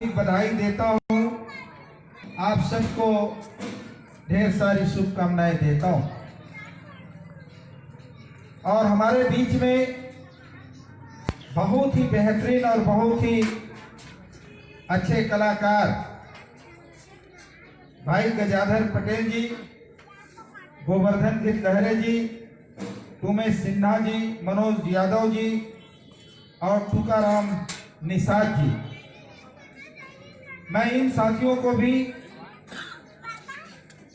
बधाई देता हूँ। आप सबको ढेर सारी शुभकामनाएं देता हूँ। और हमारे बीच में बहुत ही बेहतरीन और बहुत ही अच्छे कलाकार भाई गजाधर पटेल जी, गोवर्धन गिर लहरे जी, उमेश सिन्हा जी, मनोज यादव जी और तुकाराम निषाद जी, मैं इन साथियों को भी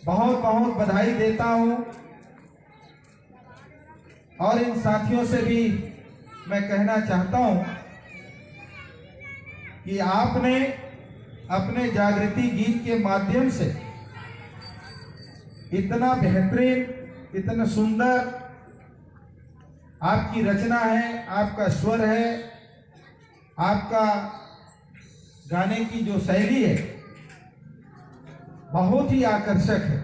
बहुत बहुत बधाई देता हूं। और इन साथियों से भी मैं कहना चाहता हूं कि आपने अपने जागृति गीत के माध्यम से इतना बेहतरीन, इतना सुंदर आपकी रचना है, आपका स्वर है, आपका गाने की जो शैली है बहुत ही आकर्षक है।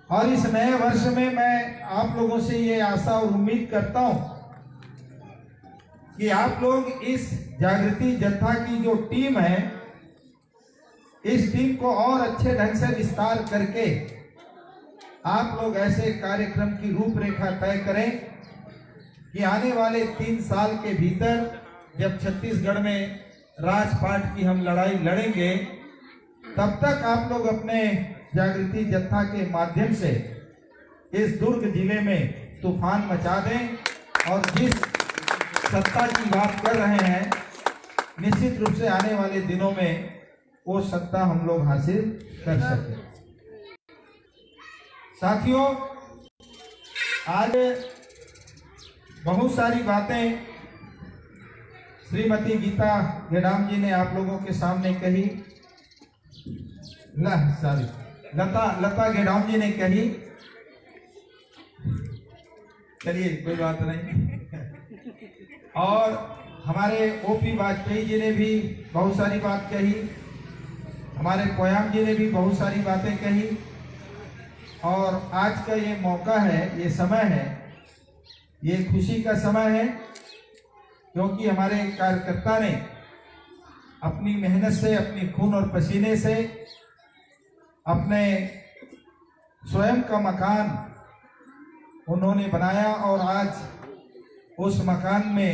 और इस नए वर्ष में मैं आप लोगों से ये आशा और उम्मीद करता हूं कि आप लोग इस जागृति जत्था की जो टीम है, इस टीम को और अच्छे ढंग से विस्तार करके आप लोग ऐसे कार्यक्रम की रूपरेखा तय करें कि आने वाले 3 साल के भीतर जब छत्तीसगढ़ में राजपाट की हम लड़ाई लड़ेंगे, तब तक आप लोग अपने जागृति जत्था के माध्यम से इस दुर्ग जिले में तूफान मचा दें। और जिस सत्ता की बात कर रहे हैं, निश्चित रूप से आने वाले दिनों में वो सत्ता हम लोग हासिल कर सकें। साथियों, आज बहुत सारी बातें श्रीमती गीता गेडाम जी ने आप लोगों के सामने कही, लता गेडाम जी ने कही। चलिए, कोई बात नहीं। और हमारे ओपी वाजपेयी जी ने भी बहुत सारी बात कही, हमारे कोयाम जी ने भी बहुत सारी बातें कही। और आज का ये मौका है, ये समय है, ये खुशी का समय है, क्योंकि हमारे कार्यकर्ता ने अपनी मेहनत से, अपनी खून और पसीने से अपने स्वयं का मकान उन्होंने बनाया और आज उस मकान में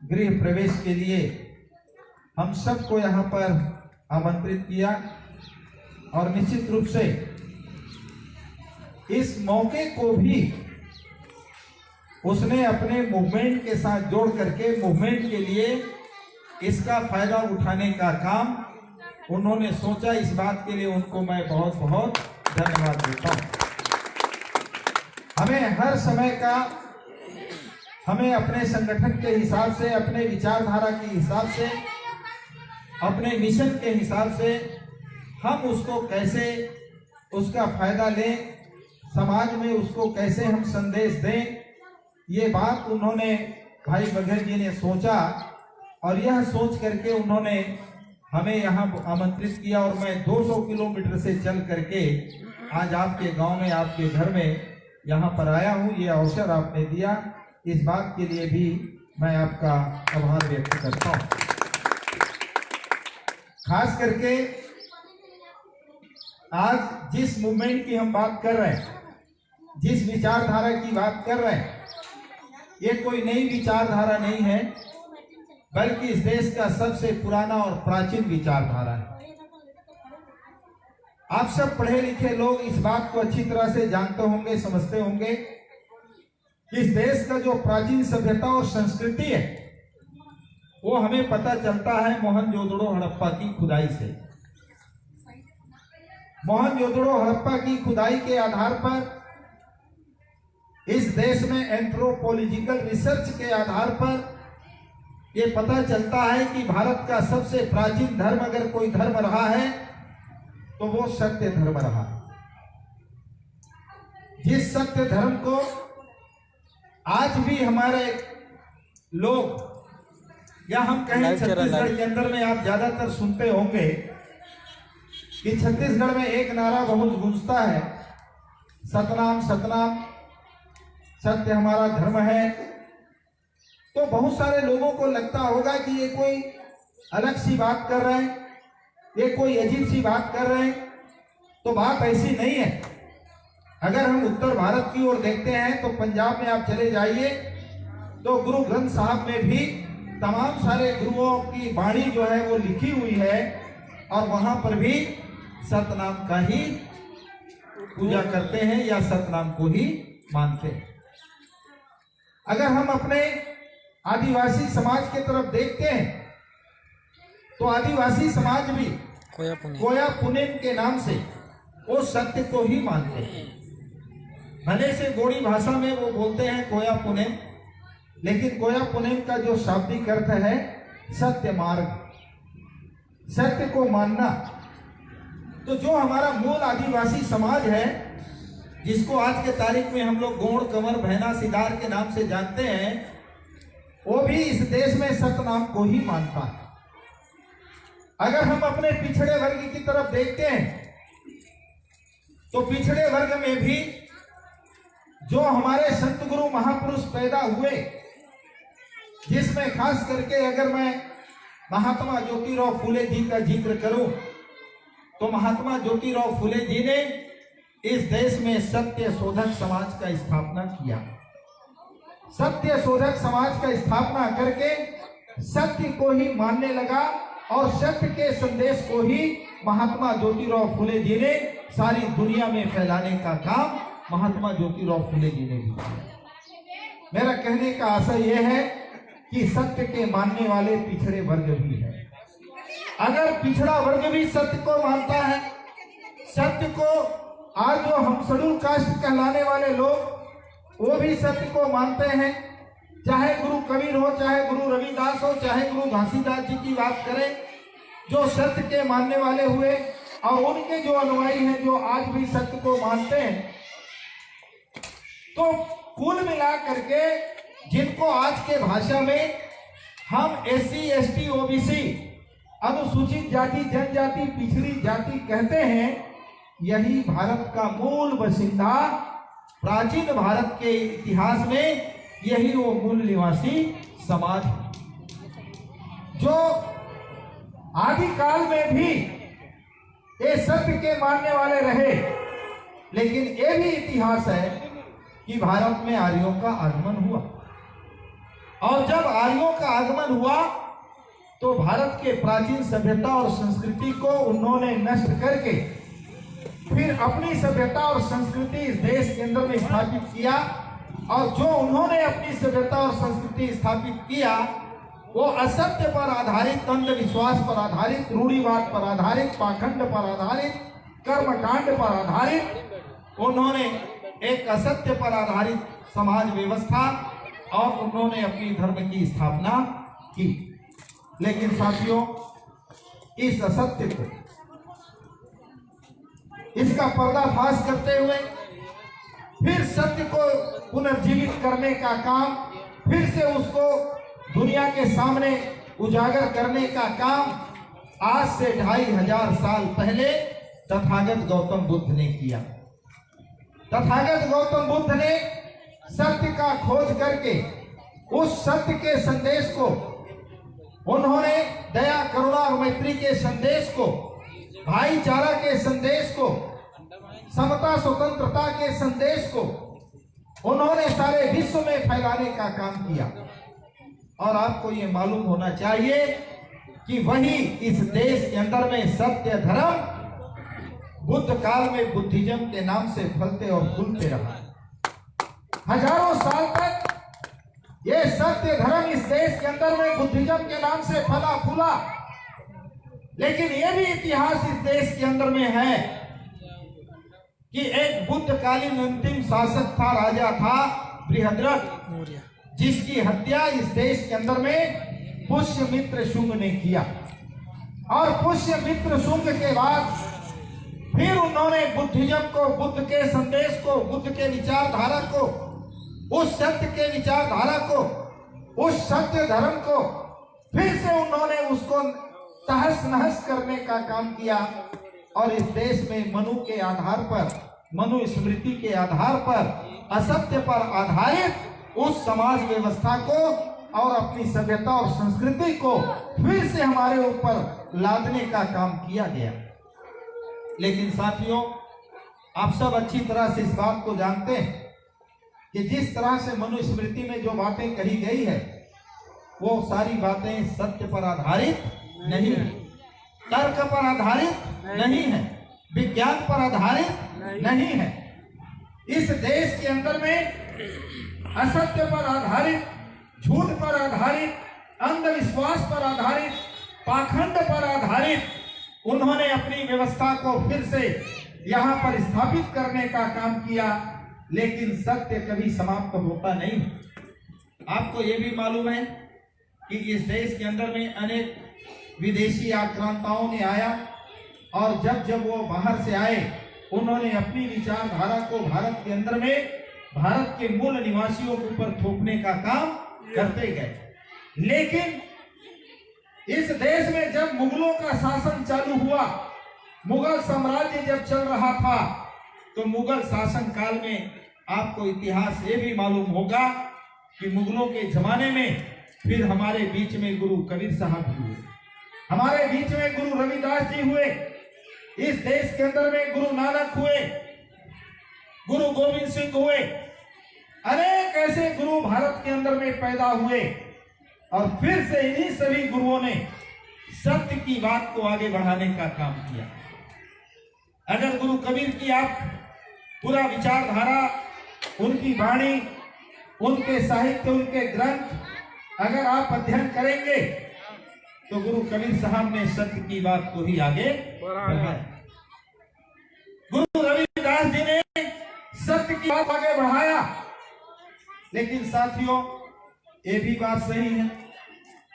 गृह प्रवेश के लिए हम सबको यहाँ पर आमंत्रित किया। और निश्चित रूप से इस मौके को भी उसने अपने मूवमेंट के साथ जोड़ करके मूवमेंट के लिए इसका फायदा उठाने का काम उन्होंने सोचा। इस बात के लिए उनको मैं बहुत बहुत धन्यवाद देता हूं। हमें हर समय का, हमें अपने संगठन के हिसाब से, अपने विचारधारा के हिसाब से, अपने मिशन के हिसाब से हम उसको कैसे, उसका फायदा लें, समाज में उसको कैसे हम संदेश दें, ये बात उन्होंने, भाई बघेल जी ने सोचा। और यह सोच करके उन्होंने हमें यहाँ आमंत्रित किया। और मैं 200 किलोमीटर से चल करके आज आपके गांव में, आपके घर में यहाँ पर आया हूँ। ये अवसर आपने दिया, इस बात के लिए भी मैं आपका आभार व्यक्त करता हूँ। खास करके आज जिस मूवमेंट की हम बात कर रहे हैं, जिस विचारधारा की बात कर रहे हैं, ये कोई नई विचारधारा नहीं है, बल्कि इस देश का सबसे पुराना और प्राचीन विचारधारा है। आप सब पढ़े लिखे लोग इस बात को अच्छी तरह से जानते होंगे, समझते होंगे कि इस देश का जो प्राचीन सभ्यता और संस्कृति है, वो हमें पता चलता है मोहनजोदड़ो हड़प्पा की खुदाई से। मोहनजोदड़ो हड़प्पा की खुदाई के आधार पर इस देश में एंथ्रोपोलॉजिकल रिसर्च के आधार पर ये पता चलता है कि भारत का सबसे प्राचीन धर्म अगर कोई धर्म रहा है तो वो सत्य धर्म रहा। जिस सत्य धर्म को आज भी हमारे लोग, या हम कहें छत्तीसगढ़ के अंदर में आप ज्यादातर सुनते होंगे कि छत्तीसगढ़ में एक नारा बहुत गूंजता है, सतनाम सतनाम, सत्य हमारा धर्म है। तो बहुत सारे लोगों को लगता होगा कि ये कोई अलग सी बात कर रहे हैं, ये कोई अजीब सी बात कर रहे हैं, तो बात ऐसी नहीं है। अगर हम उत्तर भारत की ओर देखते हैं तो पंजाब में आप चले जाइए तो गुरु ग्रंथ साहब में भी तमाम सारे गुरुओं की वाणी जो है वो लिखी हुई है और वहां पर भी सतनाम का ही पूजा करते हैं या सतनाम को ही मानते हैं। अगर हम अपने आदिवासी समाज की तरफ देखते हैं तो आदिवासी समाज भी कोया पुनेम के नाम से वो सत्य को ही मानते हैं। भले से गोड़ी भाषा में वो बोलते हैं कोया पुनेम, लेकिन कोया पुनेम का जो शाब्दिक अर्थ है सत्य मार्ग, सत्य को मानना। तो जो हमारा मूल आदिवासी समाज है, जिसको आज के तारीख में हम लोग गोंड, कंवर, भैना, सिदार के नाम से जानते हैं, वो भी इस देश में सतनाम को ही मानता है। अगर हम अपने पिछड़े वर्ग की तरफ देखते हैं तो पिछड़े वर्ग में भी जो हमारे संत गुरु महापुरुष पैदा हुए, जिसमें खास करके अगर मैं महात्मा ज्योतिराव फुले जी का जिक्र करूं तो महात्मा ज्योतिराव फुले जी ने इस देश में सत्य शोधक समाज का स्थापना किया। सत्य शोधक समाज का स्थापना करके सत्य को ही मानने लगा और सत्य के संदेश को ही महात्मा ज्योतिराव फुले जी ने सारी दुनिया में फैलाने का काम महात्मा ज्योतिराव फुले जी ने भी किया। मेरा कहने का आशय यह है कि सत्य के मानने वाले पिछड़े वर्ग भी है। अगर पिछड़ा वर्ग भी सत्य को मानता है, सत्य को, आज जो हम शेड्यूल कास्ट कहलाने वाले लोग वो भी सत्य को मानते हैं, चाहे गुरु कबीर हो, चाहे गुरु रविदास हो, चाहे गुरु घासीदास जी की बात करें, जो सत्य के मानने वाले हुए और उनके जो अनुयायी हैं जो आज भी सत्य को मानते हैं, तो कुल मिला करके जिनको आज के भाषा में हम SC ST OBC अनुसूचित जाति, जनजाति, पिछड़ी जाति कहते हैं, यही भारत का मूल बासिंदा, प्राचीन भारत के इतिहास में यही वो मूल निवासी समाज है, जो आदिकाल में भी ये सत्य के मानने वाले रहे। लेकिन ये भी इतिहास है कि भारत में आर्यों का आगमन हुआ, और जब आर्यों का आगमन हुआ तो भारत के प्राचीन सभ्यता और संस्कृति को उन्होंने नष्ट करके फिर अपनी सभ्यता और संस्कृति इस देश के अंदर में स्थापित किया। और जो उन्होंने अपनी सभ्यता और संस्कृति स्थापित किया वो असत्य पर आधारित, अंधविश्वास पर आधारित, रूढ़िवाद पर आधारित, पाखंड पर आधारित, कर्मकांड पर आधारित उन्होंने एक असत्य पर आधारित समाज व्यवस्था और उन्होंने अपनी धर्म की स्थापना की। लेकिन साथियों, इस असत्य को, इसका पर्दाफाश करते हुए फिर सत्य को पुनर्जीवित करने का काम, फिर से उसको दुनिया के सामने उजागर करने का काम आज से 2500 साल पहले तथागत गौतम बुद्ध ने किया। तथागत गौतम बुद्ध ने सत्य का खोज करके उस सत्य के संदेश को, उन्होंने दया, करुणा और मैत्री के संदेश को, भाईचारा के संदेश को, समता स्वतंत्रता के संदेश को उन्होंने सारे विश्व में फैलाने का काम किया। और आपको ये मालूम होना चाहिए कि वही इस देश के अंदर में सत्य धर्म बुद्ध काल में बुद्धिज्म के नाम से फलते और फूलते रहा। हजारों साल तक ये सत्य धर्म इस देश के अंदर में बुद्धिज्म के नाम से फला फूला। लेकिन ये भी इतिहास इस देश के अंदर में है कि एक बुद्धकालीन अंतिम शासक था, राजा था बृहद्रथ, जिसकी हत्या इस देश के अंदर में पुष्यमित्र शुंग ने किया। और पुष्यमित्र शुंग के बाद फिर उन्होंने बुद्धिज्म को, बुद्ध के संदेश को, बुद्ध के विचारधारा को, उस सत्य के विचारधारा को, उस सत्य धर्म को फिर से उन्होंने उसको तहस नहस करने का काम किया। और इस देश में मनु के आधार पर, मनु स्मृति के आधार पर, असत्य पर आधारित उस समाज व्यवस्था को और अपनी सभ्यता और संस्कृति को फिर से हमारे ऊपर लादने का काम किया गया। लेकिन साथियों, आप सब अच्छी तरह से इस बात को जानते हैं कि जिस तरह से मनुस्मृति में जो बातें कही गई है वो सारी बातें सत्य पर आधारित नहीं है, तर्क पर आधारित नहीं है, विज्ञान पर आधारित नहीं है। इस देश के अंदर में असत्य पर आधारित, झूठ पर आधारित, अंधविश्वास पर आधारित, पाखंड पर आधारित उन्होंने अपनी व्यवस्था को फिर से यहाँ पर स्थापित करने का काम किया। लेकिन सत्य कभी समाप्त होता नहीं। आपको ये भी मालूम है कि इस देश के अंदर में अनेक विदेशी आक्रांताओं ने आया और जब वो बाहर से आए उन्होंने अपनी विचारधारा को भारत के अंदर में भारत के मूल निवासियों के ऊपर थोपने का काम करते गए। लेकिन इस देश में जब मुगलों का शासन चालू हुआ, मुगल साम्राज्य जब चल रहा था, तो मुगल शासन काल में आपको इतिहास ये भी मालूम होगा कि मुगलों के जमाने में फिर हमारे बीच में गुरु कबीर साहब भी हुए, हमारे बीच में गुरु रविदास जी हुए, इस देश के अंदर में गुरु नानक हुए, गुरु गोविंद सिंह हुए, अनेक ऐसे गुरु भारत के अंदर में पैदा हुए। और फिर से इन्हीं सभी गुरुओं ने सत्य की बात को आगे बढ़ाने का काम किया। अगर गुरु कबीर की आप पूरा विचारधारा, उनकी वाणी, उनके साहित्य, उनके ग्रंथ अगर आप अध्ययन करेंगे तो गुरु कबीर साहब ने सत्य की बात को ही आगे बढ़ाया। गुरु रविदास जी ने सत्य की बात आगे बढ़ाया। लेकिन साथियों, ये भी बात सही है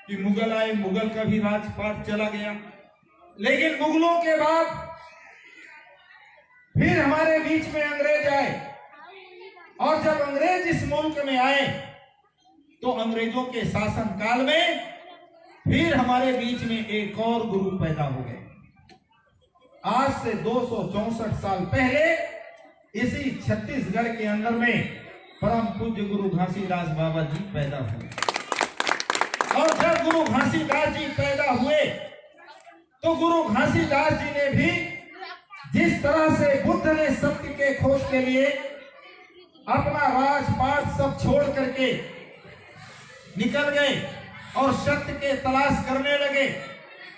कि मुगल आए, मुगल का भी राजपाट चला गया, लेकिन मुगलों के बाद फिर हमारे बीच में अंग्रेज आए और जब अंग्रेज इस मुल्क में आए तो अंग्रेजों के शासन काल में फिर हमारे बीच में एक और गुरु पैदा हो गए। आज से 264 साल पहले इसी छत्तीसगढ़ के अंदर में परम पूज्य गुरु घासीदास बाबा जी पैदा हुए। और जब गुरु घासीदास जी पैदा हुए तो गुरु घासीदास जी ने भी जिस तरह से बुद्ध ने सत्य के खोज के लिए अपना राजपाट सब छोड़ करके निकल गए और सत्य के तलाश करने लगे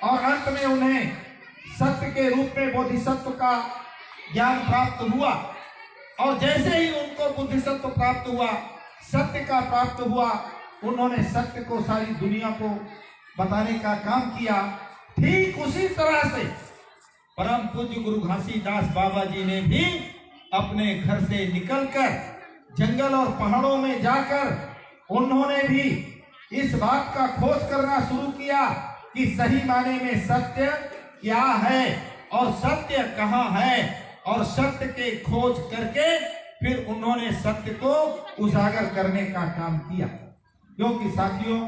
और अंत में उन्हें सत्य के रूप में बोधिसत्व का ज्ञान प्राप्त हुआ। और जैसे ही उनको बुद्धिसत्व प्राप्त हुआ, सत्य का प्राप्त हुआ, उन्होंने सत्य को सारी दुनिया को बताने का काम किया। ठीक उसी तरह से परम पूज्य गुरु घासीदास बाबा जी ने भी अपने घर से निकलकर जंगल और पहाड़ों में जाकर उन्होंने भी इस बात का खोज करना शुरू किया कि सही माने में सत्य क्या है और सत्य कहाँ है, और सत्य के खोज करके फिर उन्होंने सत्य को उजागर करने का काम किया। क्योंकि साथियों,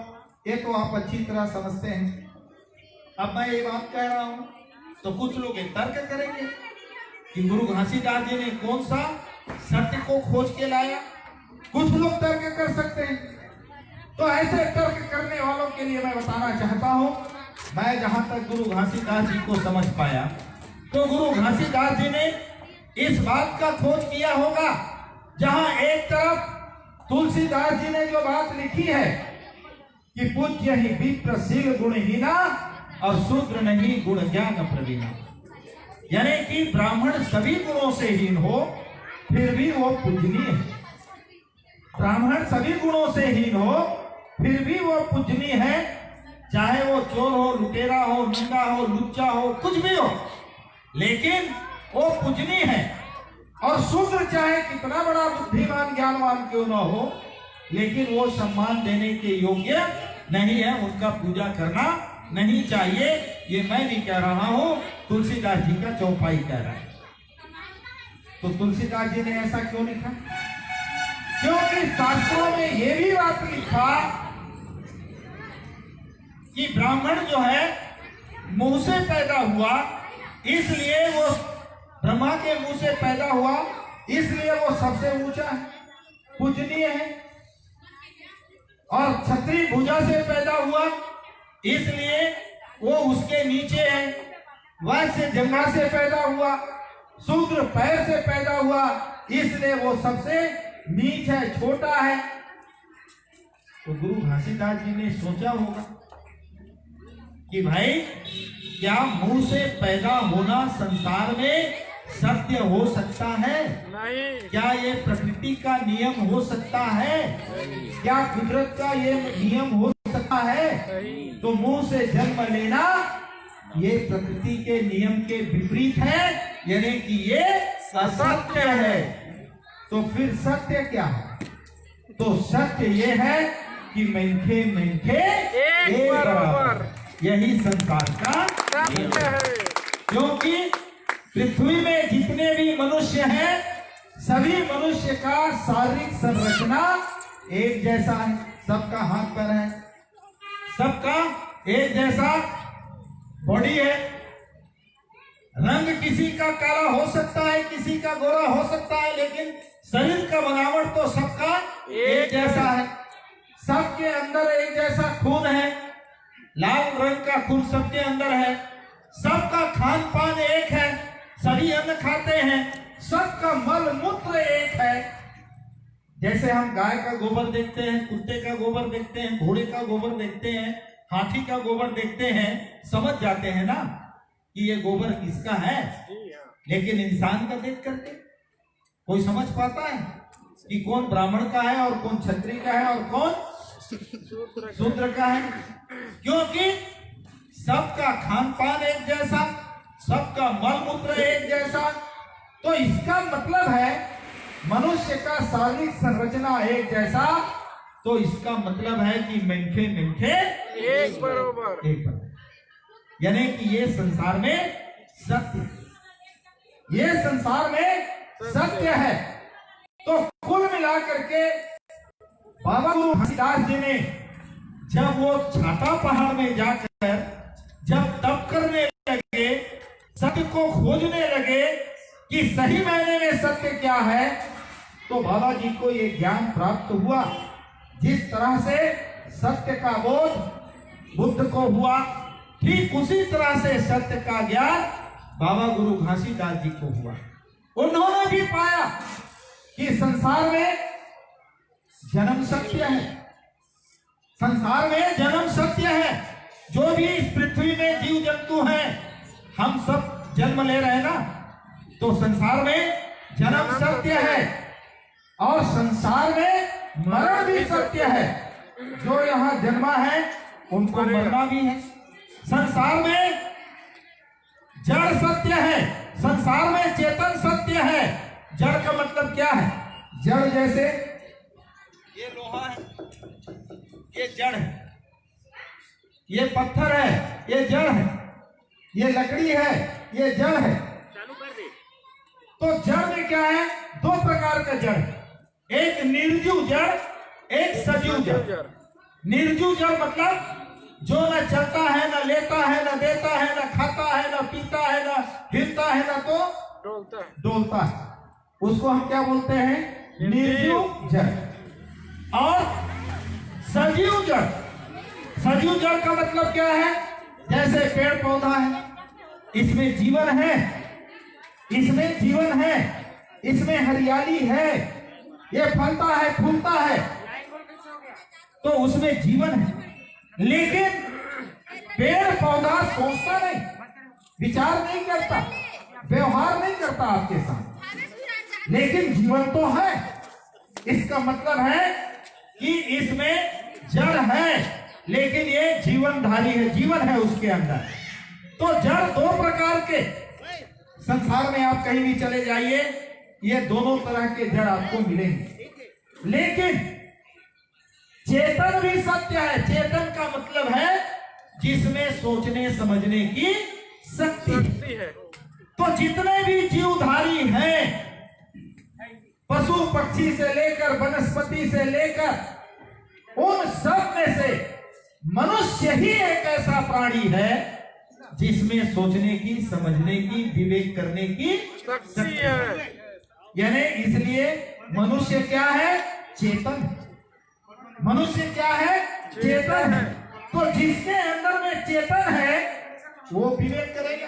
ये तो आप अच्छी तरह समझते हैं। अब मैं ये बात कह रहा हूं तो कुछ लोग तर्क करेंगे कि गुरु घासीदास जी ने कौन सा सत्य को खोज के लाया। कुछ लोग तर्क कर सकते हैं। तो ऐसे तर्क करने वालों के लिए मैं बताना चाहता हूं, मैं जहां तक गुरु घासीदास जी को समझ पाया तो गुरु घासीदास जी ने इस बात का खोज किया होगा, जहां एक तरफ तुलसीदास जी ने जो बात लिखी है कि पूज्य ही विप्रशील गुणहीना और शूद्र नहीं गुण ज्ञान प्रवीणा, यानी कि ब्राह्मण सभी गुणों से हीन हो फिर भी वो पूजनीय है। ब्राह्मण सभी गुणों से हीन हो फिर भी वो पूजनीय है, चाहे वो चोर हो, लुटेरा हो, नंगा हो, लुच्चा हो, कुछ भी हो, लेकिन वो पूजनीय है। और शूद्र चाहे कितना बड़ा बुद्धिमान ज्ञानवान क्यों ना हो, लेकिन वो सम्मान देने के योग्य नहीं है, उनका पूजा करना नहीं चाहिए। ये मैं नहीं कह रहा हूं, तुलसीदास जी का चौपाई कह रहा है। तो तुलसीदास जी ने ऐसा क्यों लिखा? क्योंकि शास्त्रों में ये भी बात लिखा कि ब्राह्मण जो है मुंह से पैदा हुआ, इसलिए वो ब्रह्मा के मुंह से पैदा हुआ, इसलिए वो सबसे ऊंचा है, पूजनीय है। और क्षत्रिय भुजा से पैदा हुआ इसलिए वो उसके नीचे है। वैश्य जंघा से पैदा हुआ, शूद्र पैर से पैदा हुआ इसलिए वो सबसे नीच है, छोटा है। तो गुरु घासीदास जी ने सोचा होगा कि भाई क्या मुंह से पैदा होना संसार में सत्य हो सकता है? नहीं। क्या ये प्रकृति का नियम हो सकता है? क्या कुदरत का ये नियम हो सकता है? तो मुंह से जन्म लेना ये प्रकृति के नियम के विपरीत है, यानी कि ये असत्य है। तो फिर सत्य क्या है? तो सत्य ये है कि मेंखे मेंखे एक बराबर, यही संसार का सत्य है। क्योंकि पृथ्वी में जितने भी मनुष्य हैं सभी मनुष्य का शारीरिक संरचना एक जैसा है, सबका हाथ पैर है, सबका एक जैसा बॉडी है। रंग किसी का काला हो सकता है, किसी का गोरा हो सकता है, लेकिन शरीर का बनावट तो सबका एक जैसा है। सबके अंदर एक जैसा खून है, लाल रंग का खून सबके अंदर है। सबका खान पान एक है, सभी अन्न खाते हैं, सबका मल मूत्र एक है। जैसे हम गाय का गोबर देखते हैं, कुत्ते का गोबर देखते हैं, घोड़े का गोबर देखते हैं, हाथी का गोबर देखते हैं, समझ जाते हैं ना कि ये गोबर किसका है। लेकिन इंसान का देख करके कोई समझ पाता है कि कौन ब्राह्मण का है और कौन क्षत्रिय का है और कौन शूद्र का है? क्योंकि सबका खान पान एक जैसा, सबका मल मूत्र एक जैसा। तो इसका मतलब है मनुष्य का शारीरिक संरचना एक जैसा। तो इसका मतलब है कि मेंखे मेंखे एक बराबर, एक बराबर, यानी कि ये संसार में सत्य, ये संसार में सत्य है। तो कुल मिलाकर के बाबा गुरु घासीदास जी ने जब वो छाता पहाड़ में जाकर जब तप करने लगे, सत्य को खोजने लगे कि सही मायने में सत्य क्या है, तो बाबा जी को ये ज्ञान प्राप्त हुआ। जिस तरह से सत्य का बोध बुद्ध को हुआ, ठीक उसी तरह से सत्य का ज्ञान बाबा गुरु घासीदास जी को हुआ। उन्होंने भी पाया कि संसार में जन्म सत्य है, संसार में जन्म सत्य है। जो भी इस पृथ्वी में जीव जंतु हैं, हम सब जन्म ले रहे हैं ना, तो संसार में जन्म सत्य है और संसार में मरण भी सत्य है। जो यहाँ जन्मा है उनको मरना भी है। संसार में जड़ सत्य है, संसार में चेतन सत्य है। जड़ का मतलब क्या है? जड़ जैसे ये लोहा है, ये जड़ है, ये पत्थर है, ये जड़ है, ये लकड़ी है, ये जड़ है। चालू कर दे। तो जड़ में क्या है? दो प्रकार का जड़, एक निर्जीव जड़, एक सजीव जड़। निर्जीव जड़ मतलब जो न चलता है, न लेता है, न देता है, न खाता है, न पीता है, न हिलता है, न तो डोलता है, उसको हम क्या बोलते हैं? निर्जीव जड़। और सजीव जड़, सजीव जड़ का मतलब क्या है? जैसे पेड़ पौधा है, इसमें जीवन है, इसमें जीवन है, इसमें हरियाली है, ये फलता है, फूलता है, तो उसमें जीवन है। लेकिन पेड़ पौधा सोचता नहीं, विचार नहीं करता, व्यवहार नहीं करता आपके साथ, लेकिन जीवन तो है। इसका मतलब है कि इसमें जड़ है, लेकिन ये जीवनधारी है, जीवन है उसके अंदर। तो जड़ दो प्रकार के, संसार में आप कहीं भी चले जाइए, ये दोनों तरह के जड़ आपको मिलेंगे। लेकिन चेतन भी सत्य है। चेतन का मतलब है जिसमें सोचने समझने की शक्ति है। तो जितने भी जीवधारी हैं, पशु पक्षी से लेकर वनस्पति से लेकर उन सब में से मनुष्य ही एक ऐसा प्राणी है जिसमें सोचने की, समझने की, विवेक करने की शक्ति है। यानी इसलिए मनुष्य क्या है? चेतन। मनुष्य क्या है? चेतन है। तो जिसके अंदर में चेतन है वो विवेक करेगा,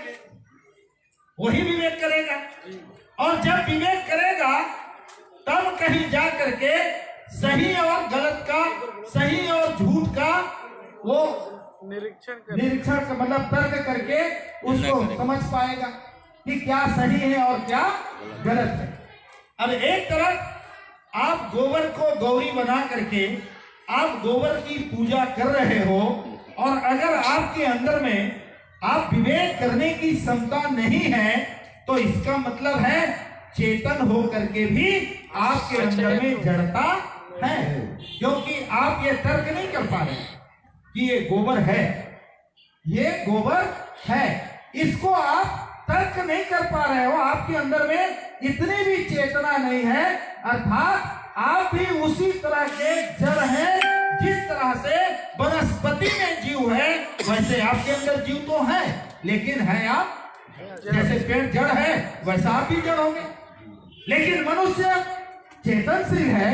वही विवेक करेगा। और जब विवेक करेगा तब कहीं जा करके सही और गलत का, सही और झूठ का वो निरीक्षण का मतलब तर्क करके उसको समझ पाएगा कि क्या सही है और क्या गलत है। अब एक तरफ आप गोबर को गौरी बना करके आप गोबर की पूजा कर रहे हो, और अगर आपके अंदर में आप विवेक करने की क्षमता नहीं है तो इसका मतलब है चेतन हो करके भी आपके अंदर में जड़ता है, क्योंकि आप ये तर्क नहीं कर पा रहे कि ये गोबर है, ये गोबर है, इसको आप तर्क नहीं कर पा रहे हो। आपके अंदर में इतनी भी चेतना नहीं है, अर्थात आप भी उसी तरह के जड़ हैं। जिस तरह से वनस्पति में जीव है वैसे आपके अंदर जीव तो है, लेकिन है आप जैसे पेड़ जड़ है वैसा आप भी जड़ होंगे। लेकिन मनुष्य चेतनशील है,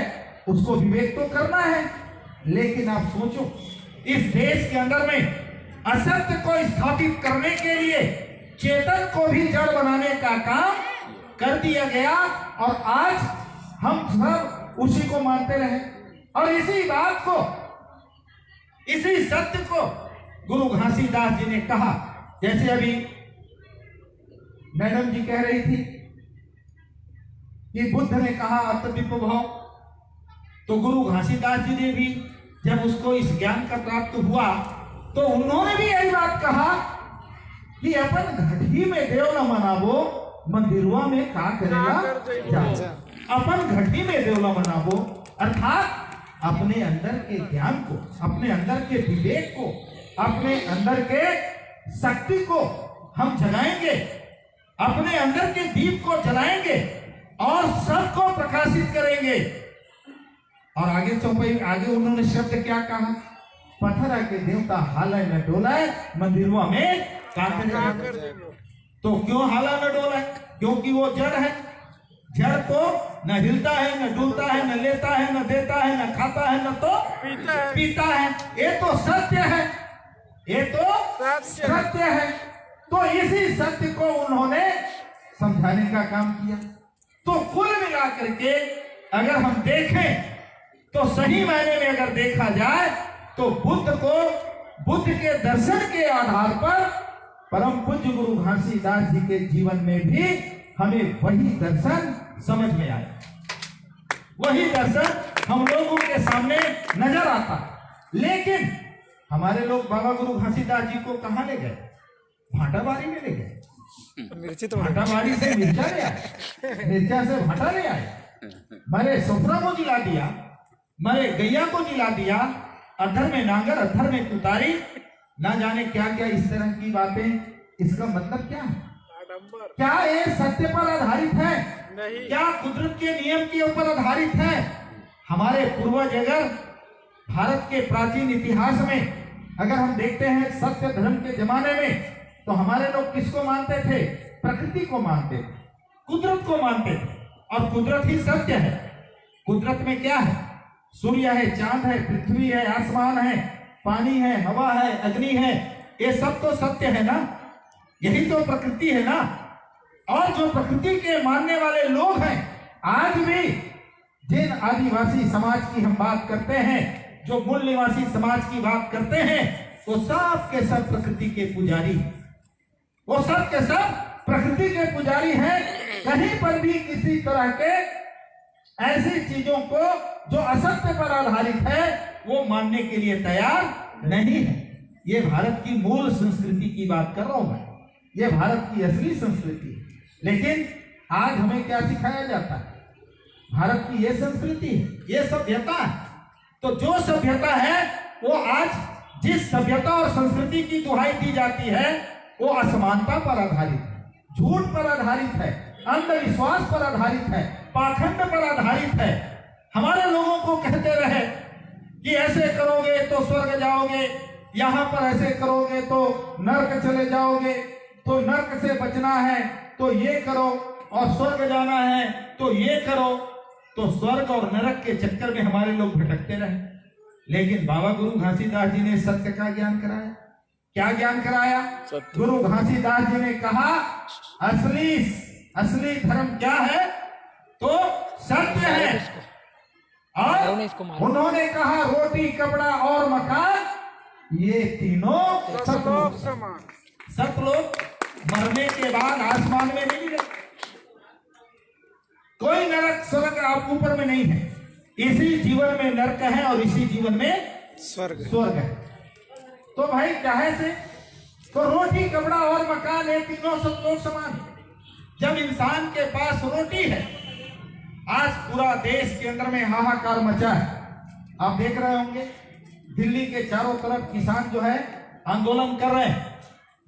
उसको विवेक तो करना है। लेकिन आप सोचो, इस देश के अंदर में असत्य को स्थापित करने के लिए चेतन को भी जड़ बनाने का काम कर दिया गया, और आज हम सब उसी को मानते रहे। और इसी बात को, इसी सत्य को गुरु घासीदास जी ने कहा। जैसे अभी मैडम जी कह रही थी कि बुद्ध ने कहा आत्मविभव, तो गुरु घासीदास जी ने भी जब उसको इस ज्ञान का प्राप्त हुआ तो उन्होंने भी यही बात कहा कि अपन घटी में देव न मनावो, मंदिरवा में का करेगा। अपन घटी में देव न मनावो, अर्थात अपने अंदर के ज्ञान को, अपने अंदर के विवेक को, अपने अंदर के शक्ति को हम जलाएंगे, अपने अंदर के दीप को जलाएंगे और सबको प्रकाशित करेंगे। और आगे चौपाई आगे उन्होंने शब्द क्या कहा? पत्थर के देवता हालाय न डोलाय, मंदिरवा में काकर। तो क्यों हाला न डोलाय? क्योंकि वो जड़ है। जड़ तो न हिलता है, न डुलता है, न लेता है, न देता है, न खाता है, न तो पीता है। ये तो सत्य है, ये तो सत्य है। तो इसी सत्य को उन्होंने समझाने का काम किया। तो कुल मिला करके अगर हम देखें तो सही मायने में अगर देखा जाए तो बुद्ध को, बुद्ध के दर्शन के आधार पर परम पूज्य गुरु घासीदास जी के जीवन में भी हमें वही दर्शन समझ में आया, वही दर्शन हम लोगों के सामने नजर आता। लेकिन हमारे लोग बाबा गुरु घासीदास जी को कहां ले गए? भाटाबाड़ी में ले गए। भाटाबाड़ी से मिर्चा ले आए, मिर्चा से भाटा ले आए, मरे सोफरा को जिला दिया, मरे गैया को जिला दिया, अधर में नांगर, अधर में कुतारी, ना जाने क्या क्या इस तरह की बातें। इसका मतलब क्या है? क्या ये सत्य पर आधारित है? नहीं। क्या कुदरत के नियम के ऊपर आधारित है? हमारे पूर्वज अगर भारत के प्राचीन इतिहास में अगर हम देखते हैं सत्य धर्म के जमाने में, तो हमारे लोग किसको मानते थे? प्रकृति को मानते थे, कुदरत को मानते थे। और कुदरत ही सत्य है। कुदरत में क्या है? सूर्य है, चांद है, पृथ्वी है, आसमान है, पानी है, हवा है, अग्नि है, ये सब तो सत्य है ना, यही तो प्रकृति है ना। और जो प्रकृति के मानने वाले लोग हैं, आज भी जिन आदिवासी समाज की हम बात करते हैं, जो मूल निवासी समाज की बात करते हैं, वो सब के सब प्रकृति के पुजारी, वो सब के सब प्रकृति के पुजारी हैं। कहीं पर भी किसी तरह के ऐसी चीजों को जो असत्य पर आधारित है वो मानने के लिए तैयार नहीं है। ये भारत की मूल संस्कृति की बात कर रहा हूं मैं, ये भारत की असली संस्कृति है। लेकिन आज हमें क्या सिखाया जाता है? भारत की ये संस्कृति है, ये सभ्यता है। तो जो सभ्यता है वो आज जिस सभ्यता और संस्कृति की दुहाई दी जाती है वो असमानता पर आधारित है, झूठ पर आधारित है, अंधविश्वास पर आधारित है, पाखंड पर आधारित है। हमारे लोगों को कहते रहे कि ऐसे करोगे तो स्वर्ग जाओगे, यहाँ पर ऐसे करोगे तो नरक चले जाओगे, तो नरक से बचना है तो ये करो, और स्वर्ग जाना है तो ये करो। तो स्वर्ग और नरक के चक्कर में हमारे लोग भटकते रहे। लेकिन बाबा गुरु घासीदास जी ने सत्य का ज्ञान कराया। क्या ज्ञान कराया? सत्य। गुरु घासीदास जी ने कहा असली धर्म क्या है? तो सत्य है। और उन्होंने कहा रोटी, कपड़ा और मकान ये तीनों सतलोक समान। सतलोक मरने के बाद आसमान में नहीं मिले। कोई नरक स्वर्ग आप ऊपर में नहीं है। इसी जीवन में नरक है और इसी जीवन में स्वर्ग है। तो भाई चाहे से तो रोटी, कपड़ा और मकान ये तीनों सतलोक समान है। जब इंसान के पास रोटी है, आज पूरा देश के अंदर में हाहाकार मचा है। आप देख रहे होंगे दिल्ली के चारों तरफ किसान जो है आंदोलन कर रहे हैं।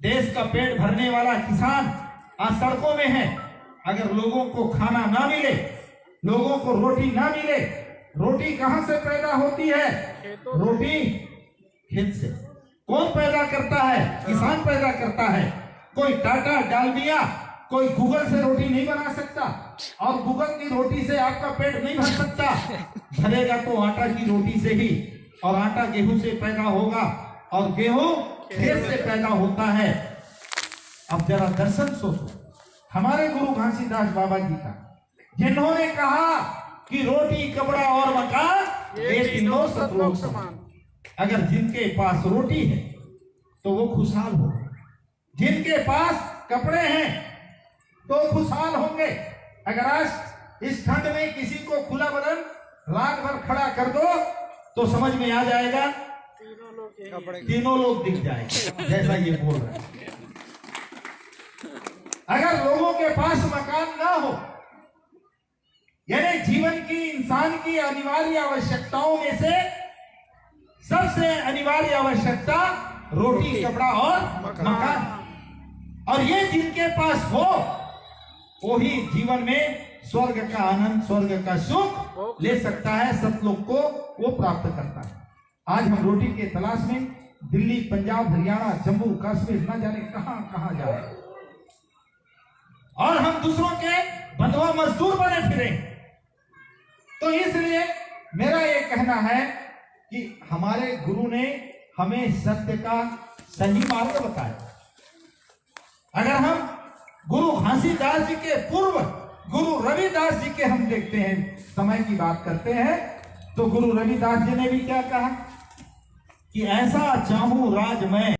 देश का पेट भरने वाला किसान आज सड़कों में है। अगर लोगों को खाना ना मिले, लोगों को रोटी ना मिले, रोटी कहां से पैदा होती है? रोटी खेत से। कौन पैदा करता है? किसान पैदा करता है। कोई टाटा, डालमिया, कोई गूगल से रोटी नहीं बना सकता और गूगल की रोटी से आपका पेट नहीं भर सकता। भरेगा तो आटा की रोटी से ही, और आटा गेहूं से पैदा होगा और गेहूं खेत से पैदा होता है। अब जरा दर्शन सोचो हमारे गुरु घासीदास बाबा जी का, जिन्होंने कहा कि रोटी, कपड़ा और मकान ये तीनों सतलोक समान। अगर जिनके पास रोटी है तो वो खुशहाल हो, जिनके पास कपड़े हैं तो खुशहाल होंगे। अगर आज इस ठंड में किसी को खुला बदन रात भर खड़ा कर दो तो समझ में आ जाएगा तीनों लोग दिख जाएंगे, जैसा ये बोल रहे हैं। अगर लोगों के पास मकान ना हो, यानी जीवन की, इंसान की अनिवार्य आवश्यकताओं में से सबसे अनिवार्य आवश्यकता रोटी, कपड़ा और मकान, और ये जिनके पास हो वही जीवन में स्वर्ग का आनंद, स्वर्ग का सुख ले सकता है, सतलोक को वो प्राप्त करता है। आज हम रोटी के तलाश में दिल्ली, पंजाब, हरियाणा, जम्मू कश्मीर न जाने कहां कहां जा रहे हैं, और हम दूसरों के बंधुआ मजदूर बने फिरे। तो इसलिए मेरा ये कहना है कि हमारे गुरु ने हमें सत्य का सही मार्ग बताया। अगर हम गुरु घासीदास जी के पूर्व गुरु रविदास जी के हम देखते हैं, समय की बात करते हैं, तो गुरु रविदास जी ने भी क्या कहा कि ऐसा चाहूं राज मैं